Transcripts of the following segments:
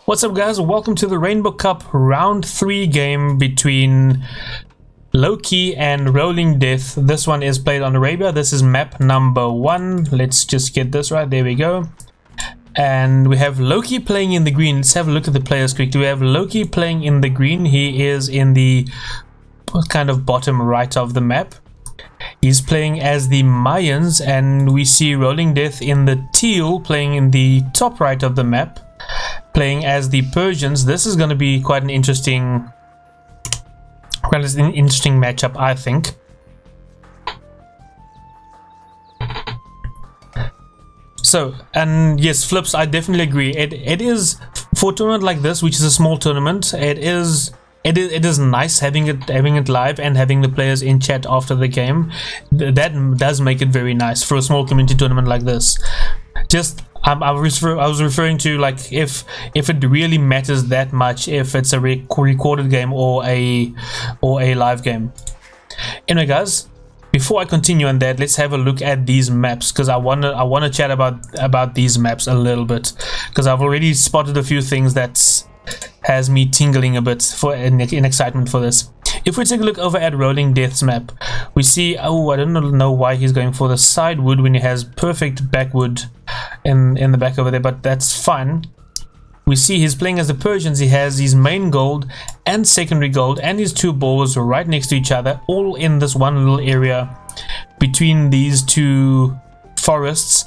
What's up, guys? Welcome to the Rainbow Cup round 3 game between LowKey and RollingDeath. This one is played on Arabia. This is map number 1. Let's just get this right. There we go. And we have LowKey playing in the green. Let's have a look at the players quick. We have LowKey playing in the green. He is in the kind of bottom right of the map. He's playing as the Mayans, and we see RollingDeath in the teal playing in the top right of the map, playing as the Persians. This is going to be quite an interesting matchup, I think. So, and yes, Flips, I definitely agree. It is, for a tournament like this, which is a small tournament, it is nice having it live and having the players in chat after the game. That does make it very nice for a small community tournament like this. Just I was referring to, like, if it really matters that much, if it's a recorded game or a live game. Anyway, guys, before I continue on that, let's have a look at these maps, because I wanna chat about these maps a little bit, because I've already spotted a few things that has me tingling a bit in excitement for this. If we take a look over at RollingDeath's map, we see, oh, I don't know why he's going for the side wood when he has perfect backwood in the back over there, but that's fine. We see he's playing as the Persians. He has his main gold and secondary gold and his two boars right next to each other, all in this one little area between these two forests,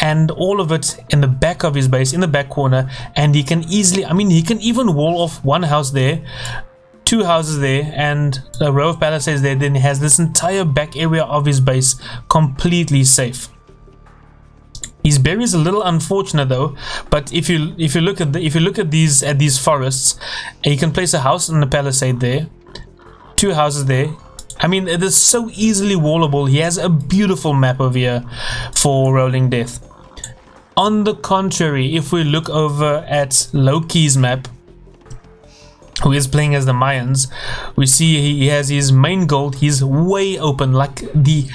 and all of it in the back of his base, in the back corner. And he can easily, I mean, he can even wall off one house there, two houses there, and a row of palisades there. Then he has this entire back area of his base completely safe. His berry is a little unfortunate though, but if you look at these forests, you can place a house and a palisade there, two houses there. I mean, it is so easily wallable. He has a beautiful map over here for RollingDeath. On the contrary, if we look over at LowKey's map, who is playing as the Mayans, we see he has his main gold. He's way open, like the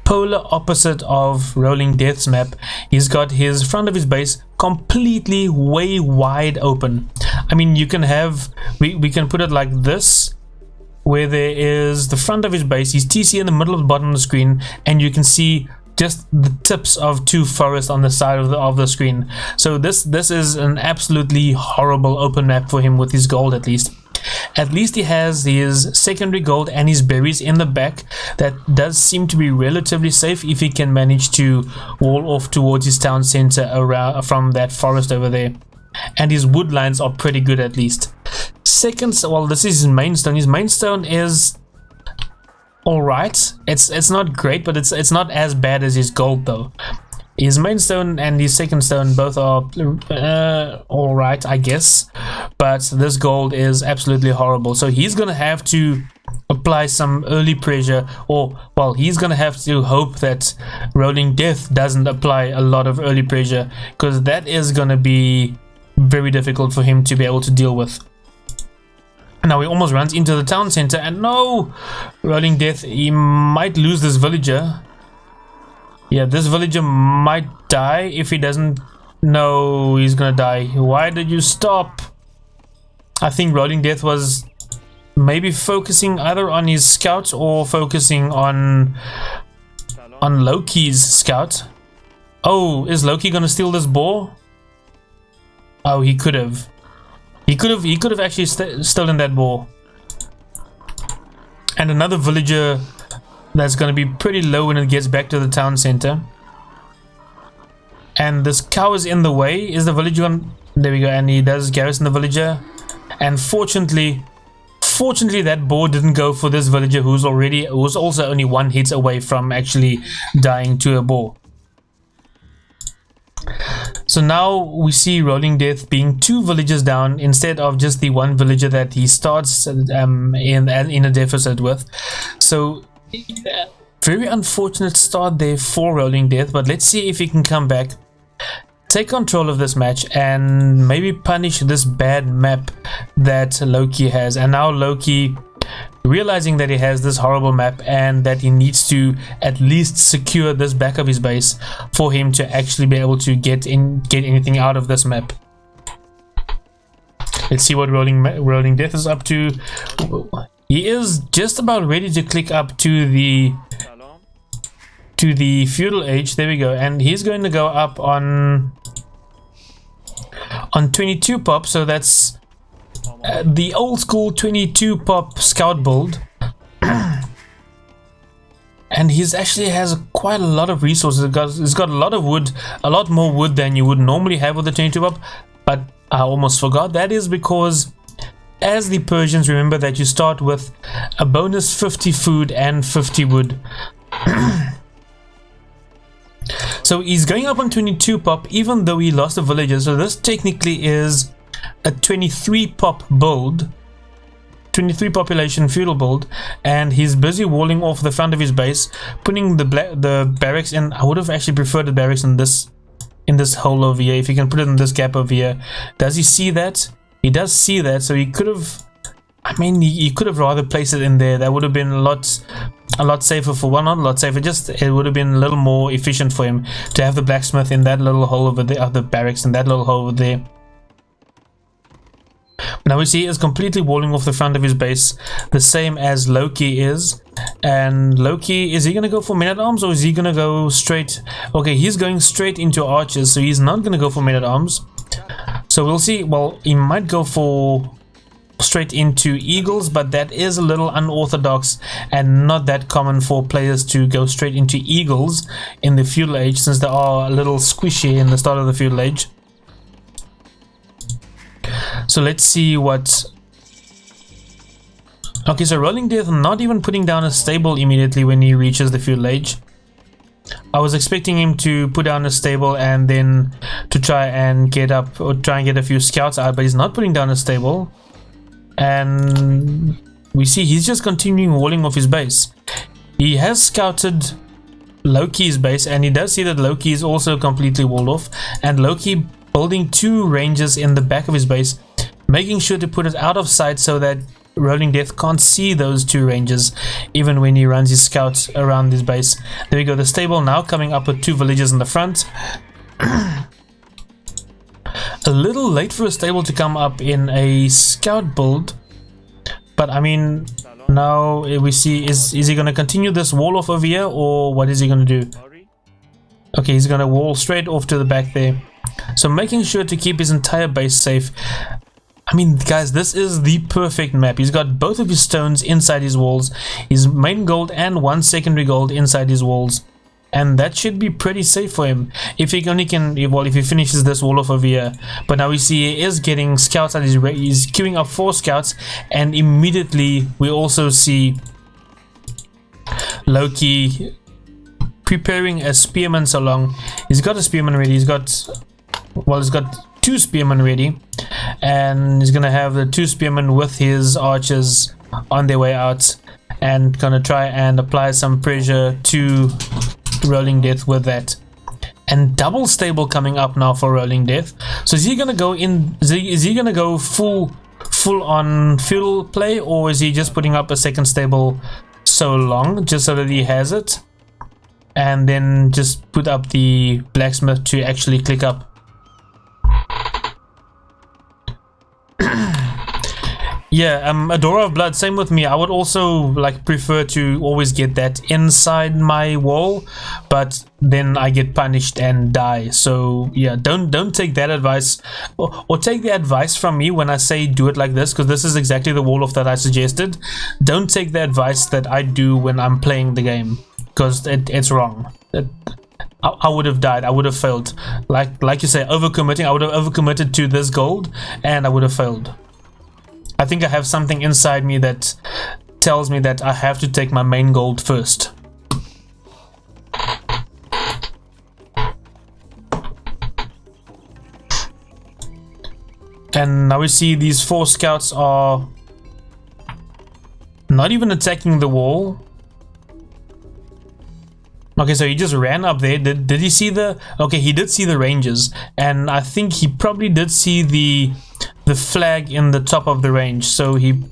polar opposite of RollingDeath's map. He's got his front of his base completely way wide open. I mean, you can have, we can put it like this, where there is the front of his base, his TC in the middle of the bottom of the screen, and you can see just the tips of two forests on the side of the screen. So this is an absolutely horrible open map for him with his gold. At least he has his secondary gold and his berries in the back. That does seem to be relatively safe if he can manage to wall off towards his town center around from that forest over there. And his wood lines are pretty good at least. Second, well, this is his main stone. His main stone is alright. It's not great, but it's not as bad as his gold though. His main stone and his second stone both are alright, I guess, but this gold is absolutely horrible. So he's gonna have to apply some early pressure, or, well, he's gonna have to hope that RollingDeath doesn't apply a lot of early pressure, because that is gonna be very difficult for him to be able to deal with. Now he almost runs into the town center, and no! RollingDeath, he might lose this villager. Yeah, this villager might die if he doesn't. No, he's gonna die. Why did you stop? I think RollingDeath was maybe focusing either on his scout or focusing on LowKey's scout. Oh, is LowKey gonna steal this boar? Oh, he could have. He could have actually stolen that boar. And another villager that's going to be pretty low when it gets back to the town center. And this cow is in the way. Is the villager on? There we go. And he does garrison the villager. And fortunately that boar didn't go for this villager, who's also only one hit away from actually dying to a boar. So now we see RollingDeath being two villagers down instead of just the one villager that he starts in a deficit with. So very unfortunate start there for RollingDeath, but let's see if he can come back, take control of this match, and maybe punish this bad map that LowKey has. And now LowKey, realizing that he has this horrible map and that he needs to at least secure this back of his base for him to actually be able to get anything out of this map. Let's see what RollingDeath is up to. He is just about ready to click up to the feudal age. There we go, and he's going to go up on 22 pop. So that's the old school 22 pop scout build. And he's actually has quite a lot of resources. He's got a lot of wood, a lot more wood than you would normally have with the 22 pop. But I almost forgot. That is because, as the Persians, remember that you start with a bonus 50 food and 50 wood. So he's going up on 22 pop, even though he lost the villagers. So this technically is a 23 pop build. 23 population feudal build, and he's busy walling off the front of his base, putting the barracks in. I would have actually preferred the barracks in this hole over here. If you can put it in this gap over here. Does he see that? He does see that, so he could have, I mean, he could have rather placed it in there. That would have been a lot safer for one. Not a lot safer, just it would have been a little more efficient for him to have the blacksmith in that little hole over there, the barracks in that little hole over there. Now we see he is completely walling off the front of his base, the same as LowKey is. And LowKey, is he going to go for men-at-arms, or is he going to go straight? Okay, he's going straight into archers, so he's not going to go for men-at-arms. So we'll see. Well, he might go for straight into eagles, but that is a little unorthodox and not that common for players to go straight into eagles in the feudal age, since they are a little squishy in the start of the feudal age. So let's see what... Okay, so RollingDeath not even putting down a stable immediately when he reaches the feudal age. I was expecting him to put down a stable and then to try and get up, or try and get a few scouts out, but he's not putting down a stable. And we see he's just continuing walling off his base. He has scouted LowKey's base, and he does see that LowKey is also completely walled off, and LowKey building two ranges in the back of his base, making sure to put it out of sight so that RollingDeath can't see those two ranges even when he runs his scouts around his base. There we go, the stable now coming up with two villagers in the front. A little late for a stable to come up in a scout build, but I mean, now we see, is he going to continue this wall off over here, or what is he going to do? Okay, he's going to wall straight off to the back there. So making sure to keep his entire base safe. I mean, guys, this is the perfect map. He's got both of his stones inside his walls, his main gold and one secondary gold inside his walls, and that should be pretty safe for him if he only can, well, if he finishes this wall off over here. But now we see he is getting scouts out. He's queuing up 4 scouts, and immediately we also see LowKey preparing a spearman so long. He's got a spearman ready. He's got 2 spearmen ready, and he's gonna have the 2 spearmen with his archers on their way out, and gonna try and apply some pressure to RollingDeath with that. And double stable coming up now for RollingDeath. So is he gonna go in? Is he gonna go full on feudal play, or is he just putting up a second stable so long just so that he has it, and then just put up the blacksmith to actually click up? Yeah, Adora of Blood, same with me. I would also like prefer to always get that inside my wall, but then I get punished and die. So yeah, don't take that advice, or take the advice from me when I say do it like this, because this is exactly the wall off that I suggested. Don't take the advice that I do when I'm playing the game, because it's wrong. I would have died. I would have failed. Like you say, overcommitting. I would have overcommitted to this gold, and I would have failed. I think I have something inside me that tells me that I have to take my main gold first. And now we see these 4 scouts are not even attacking the wall. Okay, so he just ran up there. Did he see the... Okay, he did see the ranges, and I think he probably did see the flag in the top of the range, so he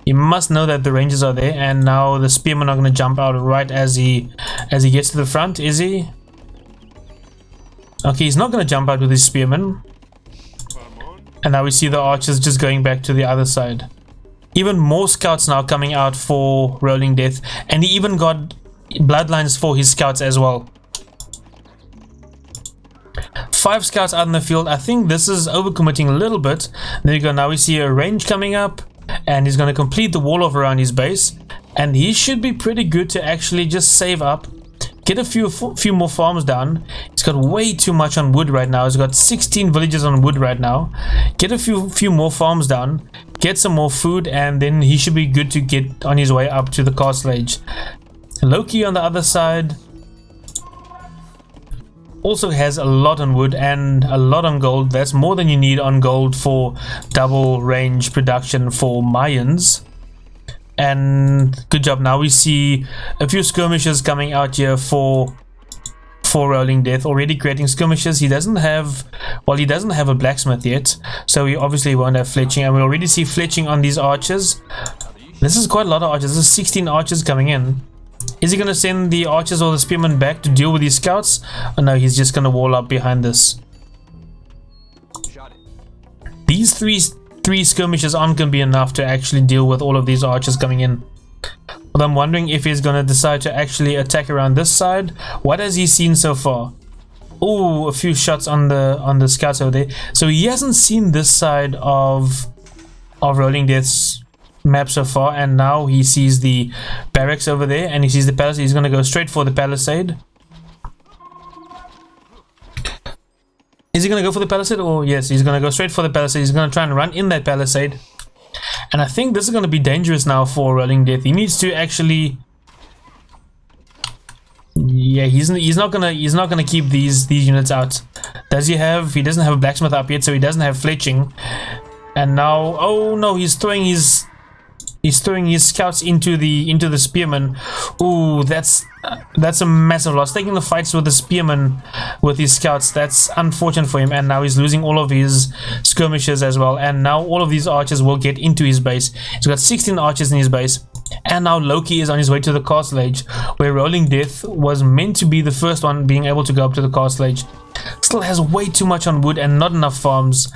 must know that the ranges are there. And now the spearmen are going to jump out right as he gets to the front. Is he? Okay, he's not going to jump out with his spearmen. And now we see the archers just going back to the other side. Even more scouts now coming out for RollingDeath, and he even got bloodlines for his scouts as well. 5 scouts out in the field. I think this is overcommitting a little bit. There you go. Now we see a range coming up, and he's going to complete the wall off around his base, and he should be pretty good to actually just save up, get a few more farms down. He's got way too much on wood right now. He's got 16 villages on wood right now. Get a few more farms down, get some more food, and then he should be good to get on his way up to the castle age. LowKey on the other side also has a lot on wood and a lot on gold. That's more than you need on gold for double range production for Mayans. And good job. Now we see a few skirmishes coming out here for RollingDeath, already creating skirmishes. He doesn't have a blacksmith yet, so he obviously won't have fletching, and we already see fletching on these archers. This is quite a lot of archers. This is 16 archers coming in. Is he going to send the archers or the spearmen back to deal with these scouts? Or no, he's just going to wall up behind this. These three skirmishes aren't going to be enough to actually deal with all of these archers coming in. But I'm wondering if he's going to decide to actually attack around this side. What has he seen so far? Oh, a few shots on the scouts over there. So he hasn't seen this side of RollingDeath's map so far, and now he sees the barracks over there, and he sees the palisade. He's going to go straight for the palisade. Is he going to go for the palisade? Oh yes, he's going to go straight for the palisade. He's going to try and run in that palisade, and I think this is going to be dangerous now for RollingDeath. He needs to actually, yeah, he's not gonna keep these units out. He doesn't have a blacksmith up yet, so he doesn't have fletching. And now, oh no, he's throwing his scouts into the spearmen. Ooh, that's a massive loss. Taking the fights with the spearmen with his scouts, that's unfortunate for him. And now he's losing all of his skirmishers as well. And now all of these archers will get into his base. He's got 16 archers in his base. And now LowKey is on his way to the castle age, where RollingDeath was meant to be the first one being able to go up to the castle age. Still has way too much on wood and not enough farms.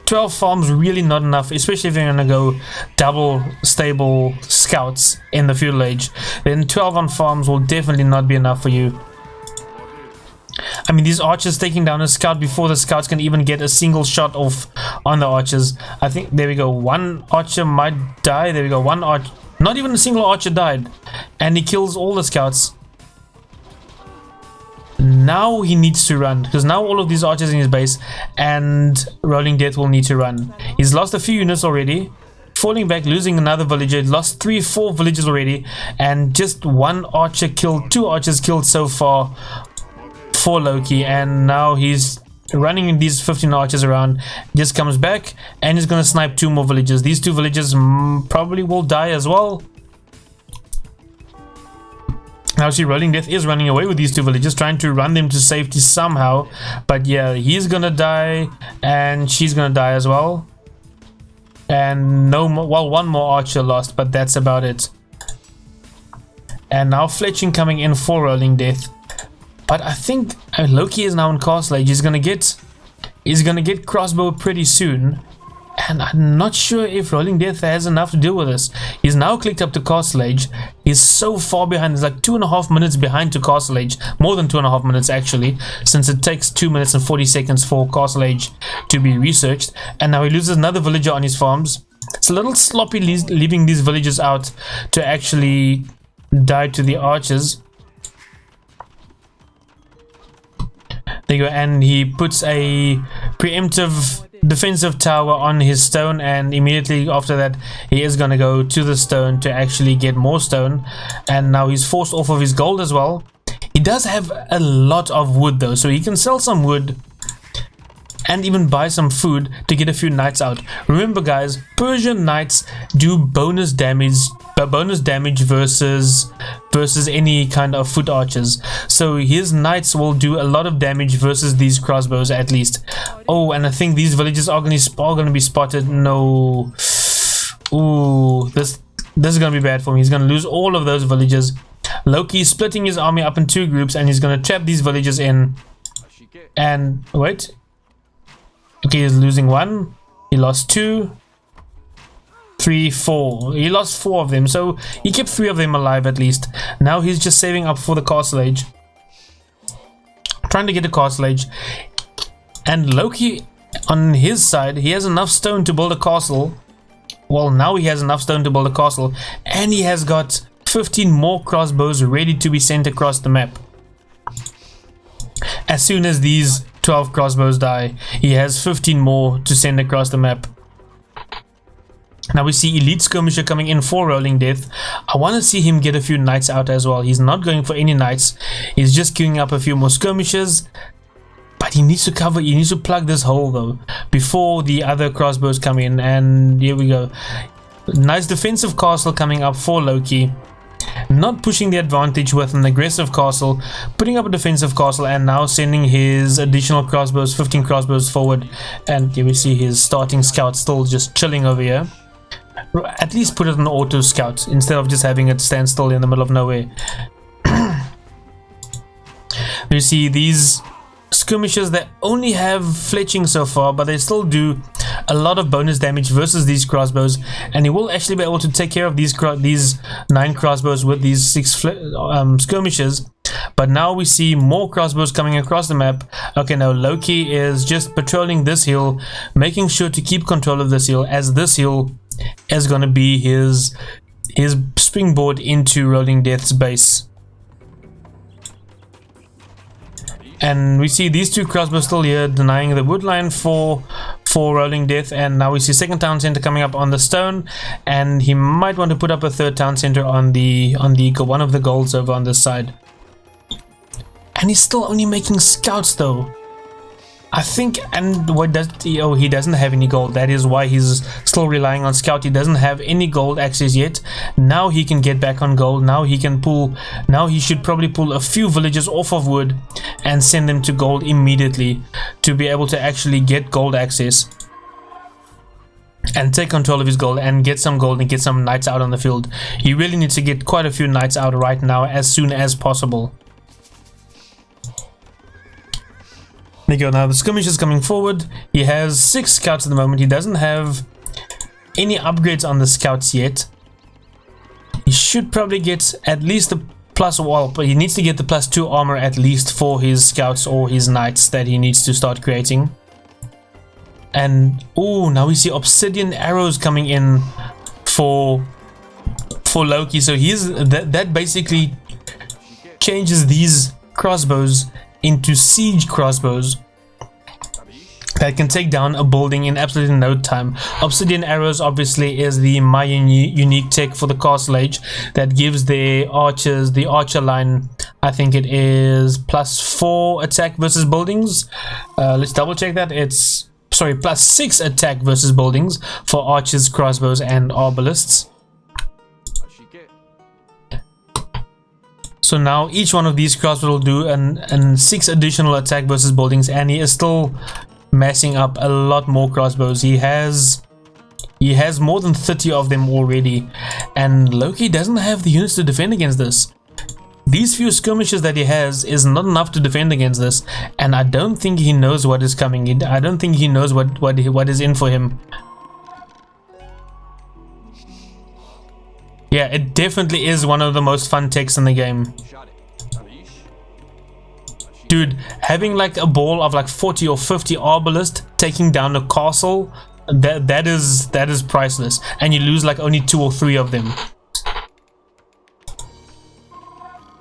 12 farms really not enough, especially if you're gonna go double stable scouts in the feudal age. Then 12 on farms will definitely not be enough for you. I mean, these archers taking down a scout before the scouts can even get a single shot off on the archers. I think, there we go, one archer might die. There we go, one archer, not even a single archer died, and he kills all the scouts. Now he needs to run, because now all of these archers in his base, and RollingDeath will need to run. He's lost a few units already, falling back, losing another villager, lost 3-4 villagers already, and just one archer killed, 2 archers killed so far for LowKey. And now he's running these 15 archers around, just comes back and he's gonna snipe 2 more villagers. These 2 villagers probably will die as well. Now see, RollingDeath is running away with these 2 villagers, trying to run them to safety somehow. But yeah, he's gonna die, and she's gonna die as well. And no more, well, 1 more archer lost, but that's about it. And now fletching coming in for RollingDeath. But I think LowKey is now in castle age. He's gonna get crossbow pretty soon. And I'm not sure if RollingDeath has enough to deal with this. He's now clicked up to castle age. He's so far behind. He's like 2.5 minutes behind to castle age. More than 2.5 minutes actually, since it takes 2 minutes and 40 seconds for castle age to be researched. And now he loses another villager on his farms. It's a little sloppy leaving these villagers out to actually die to the archers. There you go, and he puts a preemptive defensive tower on his stone, and immediately after that he is going to go to the stone to actually get more stone. And now he's forced off of his gold as well. He does have a lot of wood though, so he can sell some wood and even buy some food to get a few knights out. Remember guys, Persian knights do bonus damage versus any kind of foot archers. So his knights will do a lot of damage versus these crossbows at least. Oh, and I think these villagers are going to be spotted. No. Ooh, this is going to be bad for him. He's going to lose all of those villagers. LowKey is splitting his army up in 2 groups, and he's going to trap these villagers in. And wait. Okay, he's losing 1. He lost 2, 3, 4. He lost 4 of them, so he kept 3 of them alive at least. Now he's just saving up for the castle age, trying to get a castle age. And LowKey, on his side, he has enough stone to build a castle. Well, now he has enough stone to build a castle, and he has got 15 more crossbows ready to be sent across the map. As soon as these 12 crossbows die, he has 15 more to send across the map. Now we see Elite Skirmisher coming in for RollingDeath. I want to see him get a few knights out as well. He's not going for any knights. He's just queuing up a few more skirmishers. But he needs to cover, he needs to plug this hole though, before the other crossbows come in. And here we go. Nice defensive castle coming up for LowKey. Not pushing the advantage with an aggressive castle, putting up a defensive castle, and now sending his additional crossbows, 15 crossbows forward. And here we see his starting scout still just chilling over here. At least put it on auto scout instead of just having it stand still in the middle of nowhere. You see these skirmishers that only have fletching so far, but they still do a lot of bonus damage versus these crossbows, and he will actually be able to take care of these 9 crossbows with these 6 skirmishers. But now we see more crossbows coming across the map. Okay, now LowKey is just patrolling this hill, making sure to keep control of this hill, as this hill is going to be his springboard into RollingDeath's base. And we see these 2 crossbows still here, denying the wood line for RollingDeath. And now we see second town center coming up on the stone, and he might want to put up a third town center on the one of the golds over on this side. And he's still only making scouts though, I think. And what does he, oh, he doesn't have any gold. That is why he's still relying on scout. He doesn't have any gold access yet. Now he can get back on gold. Now he can pull, now he should probably pull a few villages off of wood and send them to gold immediately to be able to actually get gold access and take control of his gold and get some gold and get some knights out on the field. He really needs to get quite a few knights out right now, as soon as possible. There you go. Now the skirmish is coming forward. He has 6 scouts at the moment. He doesn't have any upgrades on the scouts yet. He should probably get at least the plus, well, but he needs to get the +2 armor at least for his scouts or his knights that he needs to start creating. And oh, now we see Obsidian Arrows coming in for LowKey. So he's that basically changes these crossbows into siege crossbows that can take down a building in absolutely no time. Obsidian Arrows obviously is the unique tech for the castle age that gives their archers, the archer line, I think it is +4 attack versus buildings. Let's double check that. It's, sorry, +6 attack versus buildings for archers, crossbows and arbalists. So now each one of these crossbows will do an 6 additional attack versus buildings, and he is still massing up a lot more crossbows. He has more than 30 of them already, and LowKey doesn't have the units to defend against this. These few skirmishes that he has is not enough to defend against this, and I don't think he knows what is coming. I don't think he knows what is in for him. Yeah, it definitely is one of the most fun techs in the game. Dude, having like a ball of like 40 or 50 arbalists taking down a castle, that is priceless, and you lose like only 2 or 3 of them.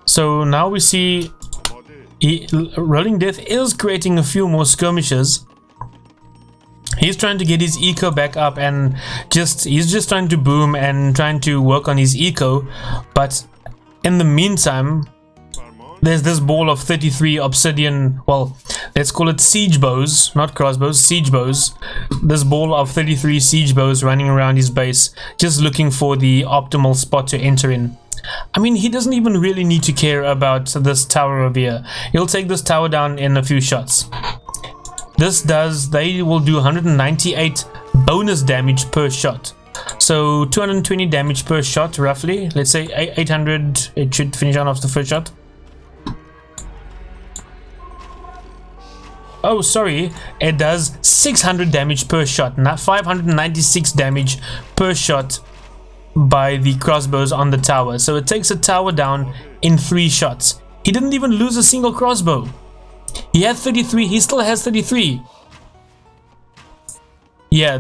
So now we see RollingDeath is creating a few more skirmishes. He's trying to get his eco back up, and he's just trying to boom and trying to work on his eco. But in the meantime, there's this ball of 33 obsidian, well, let's call it siege bows, not crossbows, siege bows. This ball of 33 siege bows running around his base, just looking for the optimal spot to enter in. I mean, he doesn't even really need to care about this tower over here. He'll take this tower down in a few shots. They will do 198 bonus damage per shot. So 220 damage per shot roughly. Let's say 800, it should finish on off the first shot. Oh, sorry, it does 600 damage per shot, not 596 damage per shot by the crossbows on the tower. So it takes a tower down in 3 shots. He didn't even lose a single crossbow. He had 33, he still has 33. Yeah,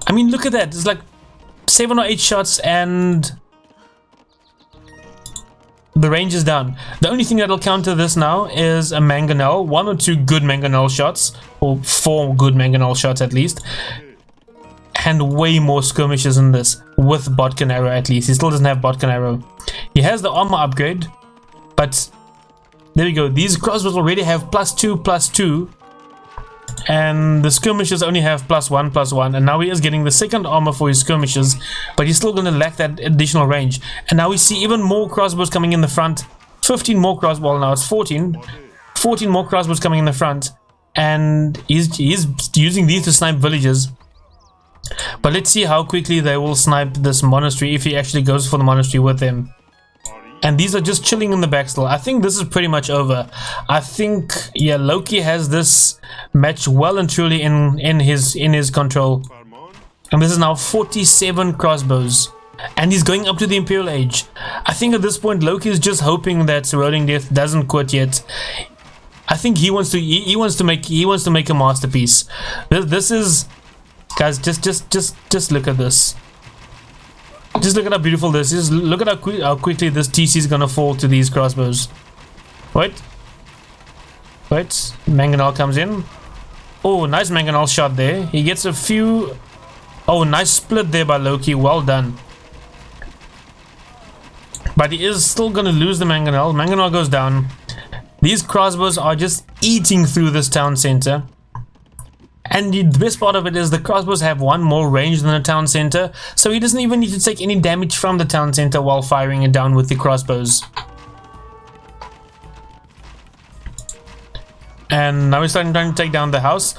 I mean, look at that. It's like 7 or 8 shots and the range is down. The only thing that'll counter this now is a mangonel, 1 or 2 good mangonel shots, or 4 good mangonel shots at least, and way more skirmishes in this with Botkin Arrow at least. He still doesn't have Botkin Arrow. He has the armor upgrade, but there we go. These crossbows already have +2/+2, and the skirmishers only have +1/+1, and now he is getting the second armor for his skirmishers, but he's still going to lack that additional range. And now we see even more crossbows coming in the front. 15 more crossbows. Well, now it's 14 more crossbows coming in the front, and he's using these to snipe villages. But let's see how quickly they will snipe this monastery if he actually goes for the monastery with them. And these are just chilling in the back still. I think this is pretty much over. I think, yeah, LowKey has this match well and truly in his control. And this is now 47 crossbows. And he's going up to the Imperial Age. I think at this point LowKey is just hoping that RollingDeath doesn't quit yet. I think he wants to make a masterpiece. This is, guys, just look at this. Just look at how beautiful this is. Look at how quickly this TC is gonna fall to these crossbows. Wait, mangonel comes in. Oh, nice mangonel shot there. He gets a few. Oh, nice split there by LowKey. Well done. But he is still gonna lose the mangonel. Mangonel goes down. These crossbows are just eating through this town center. And the best part of it is the crossbows have 1 more range than the town center, so he doesn't even need to take any damage from the town center while firing it down with the crossbows. And now he's starting to take down the house.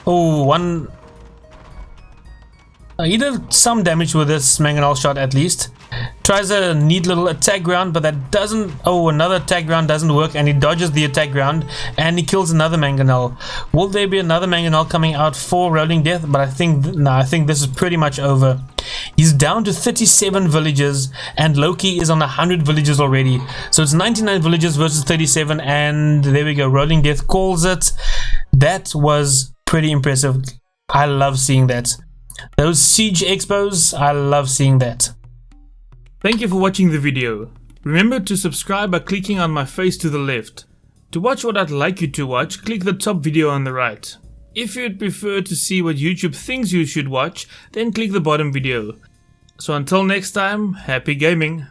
Oh, he did some damage with this mangonel shot at least. Tries a neat little attack ground, but that doesn't. Oh, another attack ground doesn't work, and he dodges the attack ground, and he kills another mangonel. Will there be another mangonel coming out for RollingDeath? But I think this is pretty much over. He's down to 37 villages, and LowKey is on 100 villages already. So it's 99 villages versus 37, and there we go. RollingDeath calls it. That was pretty impressive. I love seeing that. Those siege expos, I love seeing that. Thank you for watching the video. Remember to subscribe by clicking on my face to the left. To watch what I'd like you to watch, click the top video on the right. If you'd prefer to see what YouTube thinks you should watch, then click the bottom video. So until next time, happy gaming!